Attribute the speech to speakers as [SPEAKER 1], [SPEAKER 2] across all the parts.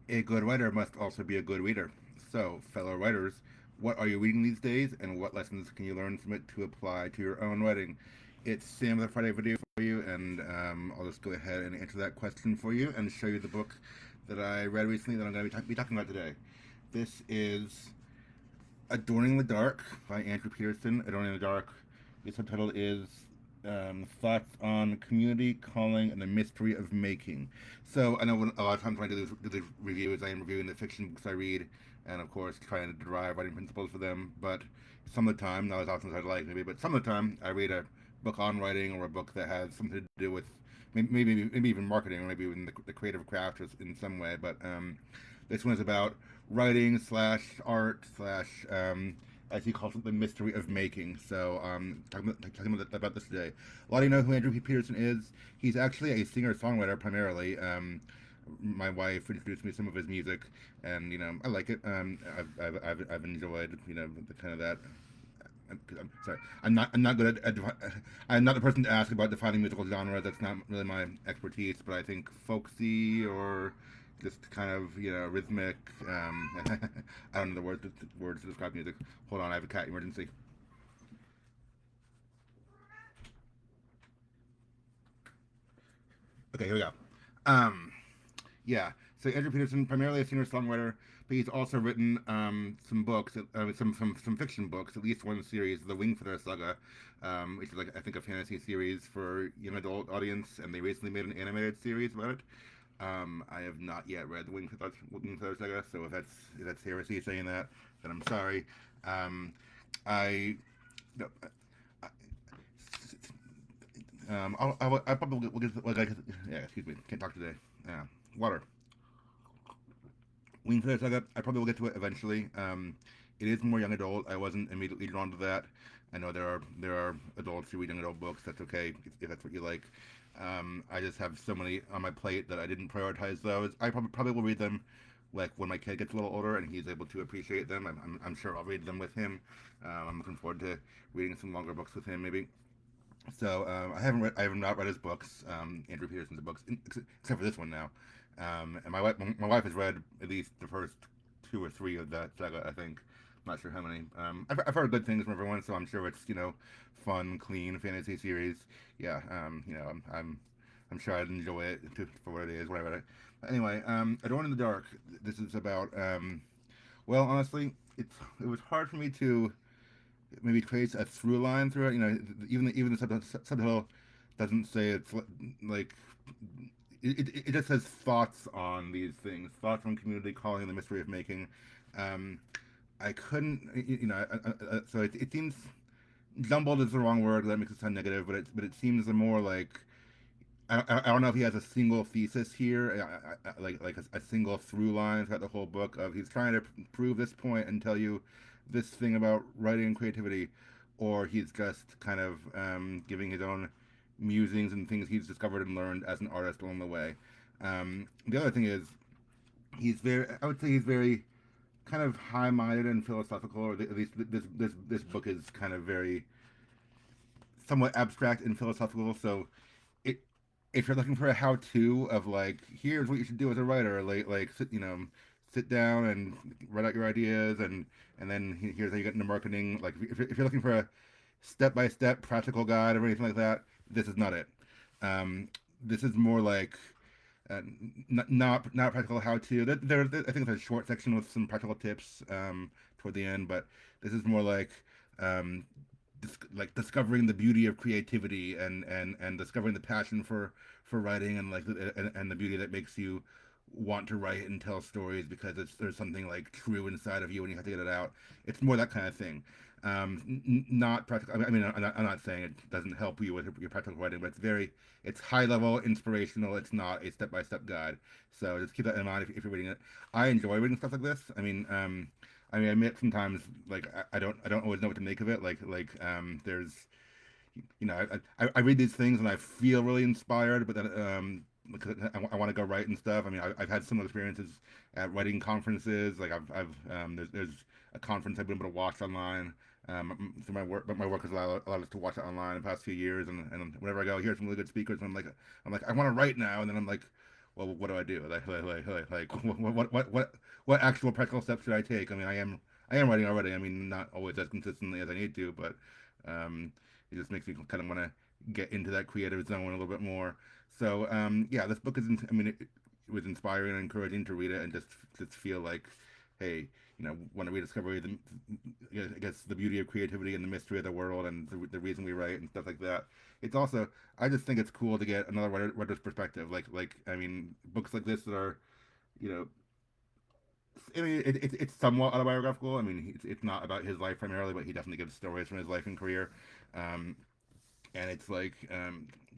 [SPEAKER 1] A good writer must also be a good reader. So, fellow writers, what are you reading these days, and what lessons can you learn from it to apply to your own writing? It's Sam with a Friday video for you, and I'll just go ahead and answer that question for you and show you the book that I read recently that I'm going to be talking about today. This is Adorning the Dark by Andrew Peterson. Adorning the Dark. The subtitle is Thoughts on Community, Calling, and the Mystery of Making. So I know a lot of times when I do these reviews, I am reviewing the fiction books I read, and of course trying to derive writing principles for them. But some of the time, not as often as I'd like maybe, but some of the time I read a book on writing or a book that has something to do with maybe even marketing or maybe even the creative craft in some way. But this one is about writing slash art slash as he calls it, the mystery of making. So, talking about this today. A lot of you know who Andrew Peterson is. He's actually a singer songwriter primarily. My wife introduced me to some of his music, and I like it. I've enjoyed the kind of that. I'm sorry. I'm not good I'm not the person to ask about defining musical genre. That's not really my expertise. But I think folksy or just kind of rhythmic. I don't know the words to describe music. Hold on, I have a cat emergency. Okay, here we go. Um, Yeah. So Andrew Peterson, primarily a singer-songwriter, but he's also written some books, some fiction books, at least one series, the Wingfeather Saga, which is like I think a fantasy series for young adult audience, and they recently made an animated series about it. I have not yet read the Wingfeather Saga, so if that's heresy saying that, then I'm sorry. Um, I no, I probably will get like yeah, excuse me, can't talk today. Yeah, water. Wing Foot Saga, I probably will get to it eventually. It is more young adult. I wasn't immediately drawn to that. I know there are adults who read young adult books. That's okay if that's what you like. I just have so many on my plate that I didn't prioritize those. I probably will read them like when my kid gets a little older and he's able to appreciate them. I'm sure I'll read them with him. I'm looking forward to reading some longer books with him maybe. So I have not read his books, Andrew Peterson's books, except for this one now. And my wife has read at least the first two or three of that saga. I think. I'm not sure how many. I've heard good things from everyone, so I'm sure it's fun, clean fantasy series. Yeah. I'm sure I'd enjoy it for what it is when I read it. But anyway, Adorning the Dark. This is about. Well, honestly, it was hard for me to maybe creates a through line through it. Even the subtitle doesn't say it's like it just says thoughts on these things, thoughts on community calling the mystery of making. Um, I couldn't, so it seems jumbled is the wrong word. That makes it sound negative, but it seems more like I don't know if he has a single thesis here, like a single through line throughout the whole book of he's trying to prove this point and tell you this thing about writing and creativity, or he's just kind of giving his own musings and things he's discovered and learned as an artist along the way. The other thing is I would say he's very kind of high-minded and philosophical, or at least this book is kind of very somewhat abstract and philosophical. So it, if you're looking for a how-to of like, here's what you should do as a writer, like sit down and write out your ideas, and then here's how you get into marketing. Like if you're looking for a step-by-step practical guide or anything like that, this is not it. This is more like not practical how to. I think there's a short section with some practical tips toward the end, but this is more like um, like discovering the beauty of creativity and discovering the passion for writing and and the beauty that makes you want to write and tell stories because there's something like true inside of you and you have to get it out. It's more that kind of thing. Not practical. I mean, I'm not saying it doesn't help you with your practical writing, but it's high level, inspirational. It's not a step by step guide. So just keep that in mind if you're reading it. I enjoy reading stuff like this. I admit sometimes like I don't always know what to make of it. There's I read these things and I feel really inspired, but then because I want to go write and stuff. I mean, I've had similar experiences at writing conferences. Like there's a conference I've been able to watch online through my work, but my work has allowed us to watch it online the past few years. And whenever I go, here's some really good speakers, and I'm like I want to write now, and then I'm like, well, what do I do? What actual practical steps should I take? I mean, I am writing already. I mean, not always as consistently as I need to, but um, it just makes me kind of want to get into that creative zone a little bit more. So yeah, this book is. I mean, it was inspiring and encouraging to read it, and just feel like, hey, want to rediscover I guess the beauty of creativity and the mystery of the world and the reason we write and stuff like that. It's also, I just think it's cool to get another writer's perspective. I mean, books like this that are, you know, I mean, it's somewhat autobiographical. I mean, it's not about his life primarily, but he definitely gives stories from his life and career. Um, and it's like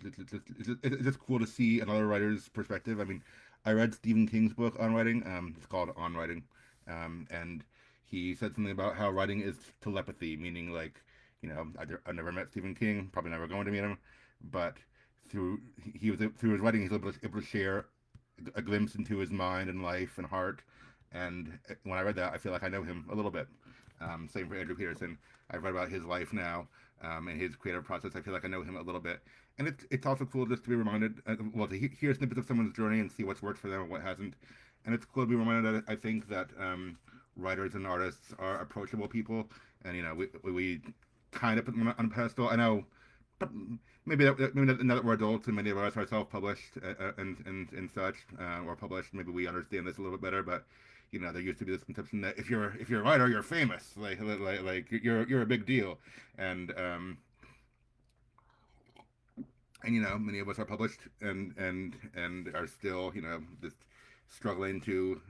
[SPEAKER 1] it's just cool to see another writer's perspective. I mean, I read Stephen King's book on writing. It's called On Writing, and he said something about how writing is telepathy, meaning like, I never met Stephen King, probably never going to meet him, but through his writing, he's able to share a glimpse into his mind and life and heart. And when I read that, I feel like I know him a little bit. Same for Andrew Peterson. I've read about his life now and his creative process. I feel like I know him a little bit. And it's also cool just to be reminded, well, to hear snippets of someone's journey and see what's worked for them and what hasn't. And it's cool to be reminded that I think that writers and artists are approachable people. And, we kind of put them on a pedestal. I know, but maybe now that we're adults and many of us are self-published and such, or published, maybe we understand this a little bit better. But there used to be this conception that if you're a writer, you're famous, like you're a big deal, and many of us are published and are still just struggling to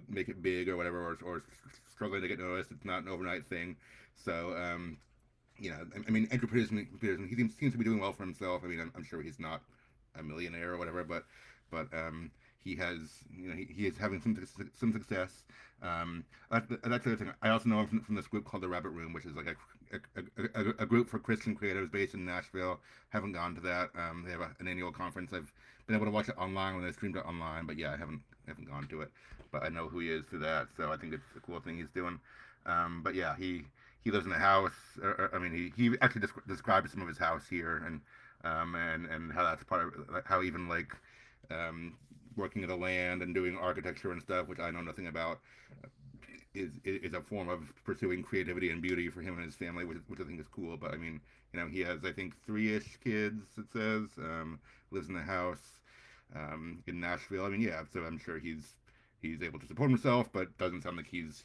[SPEAKER 1] make it big or whatever, or struggling to get noticed. It's not an overnight thing. So I mean, Andrew Peterson, he seems to be doing well for himself. I mean, I'm sure he's not a millionaire or whatever, but he has, he is having some success. That's the other thing. I also know him from this group called the Rabbit Room, which is like a group for Christian creatives based in Nashville. Haven't gone to that. They have an annual conference. I've been able to watch it online when they streamed it online, but yeah, I haven't gone to it. But I know who he is through that, so I think it's a cool thing he's doing. But yeah, he lives in a house. I mean, he actually describes some of his house here, and how that's part of how even like um, working in the land and doing architecture and stuff, which I know nothing about, is a form of pursuing creativity and beauty for him and his family, which I think is cool. But I mean, he has, I think, three-ish kids. It says, lives in a house in Nashville. I mean, yeah, so I'm sure he's able to support himself, but doesn't sound like he's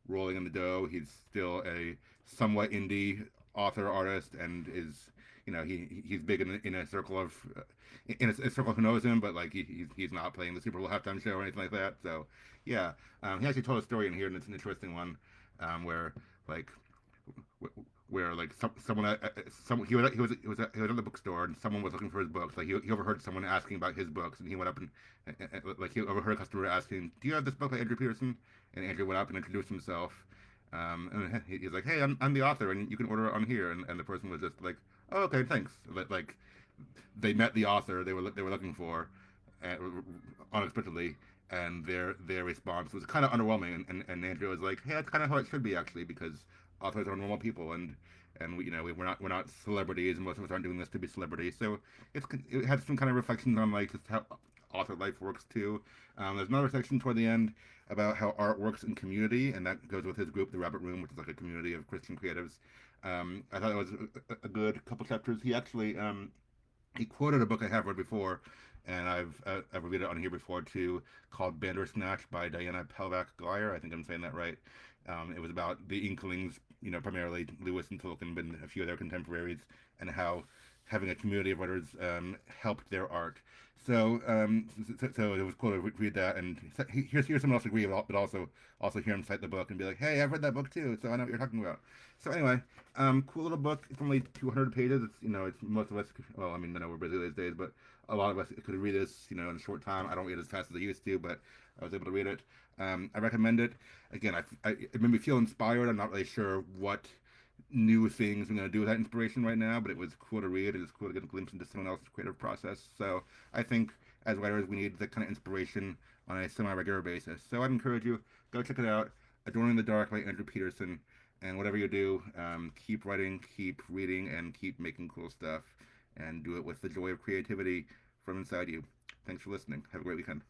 [SPEAKER 1] rolling in the dough. He's still a somewhat indie author artist, and is he's big in a circle of a circle who knows him, but like he's not playing the Super Bowl halftime show or anything like that. So yeah, he actually told a story in here, and it's an interesting one, where like where like someone he was at the bookstore, and someone was looking for his books. Like he overheard someone asking about his books, and he went up and like he overheard a customer asking, "Do you have this book by Andrew Peterson?" And Andrew went up and introduced himself. And he's like, "Hey, I'm the author, and you can order it on here." And the person was just like, "Oh, okay, thanks." Like they met the author they were looking for, uh, unexpectedly, and their response was kind of underwhelming. And Andrew was like, "Hey, that's kind of how it should be actually, because authors are normal people, and we're not celebrities, and most of us aren't doing this to be celebrities." So it had some kind of reflections on like just how author life works too. There's another section toward the end about how art works in community, and that goes with his group, the Rabbit Room, which is like a community of Christian creatives. I thought it was a good couple chapters. He quoted a book I have read before, and I've read it on here before too, called Bandersnatch by Diana Pelvac Glyer. I think I'm saying that right. It was about the Inklings, primarily Lewis and Tolkien, but a few of their contemporaries, and how having a community of writers helped their art. So it was cool to read that, and hear someone else agree, but also hear him cite the book and be like, "Hey, I've read that book too, so I know what you're talking about." So anyway, cool little book. It's only 200 pages. It's most of us. Well, I mean, I know we're busy these days, but a lot of us could read this, in a short time. I don't read as fast as I used to, but I was able to read it. I recommend it. Again, it made me feel inspired. I'm not really sure what new things I'm going to do with that inspiration right now, but it was cool to read. It was cool to get a glimpse into someone else's creative process. So I think as writers, we need that kind of inspiration on a semi-regular basis. So I'd encourage you, go check it out. Adorning the Dark by Andrew Peterson. And whatever you do, keep writing, keep reading, and keep making cool stuff. And do it with the joy of creativity from inside you. Thanks for listening. Have a great weekend.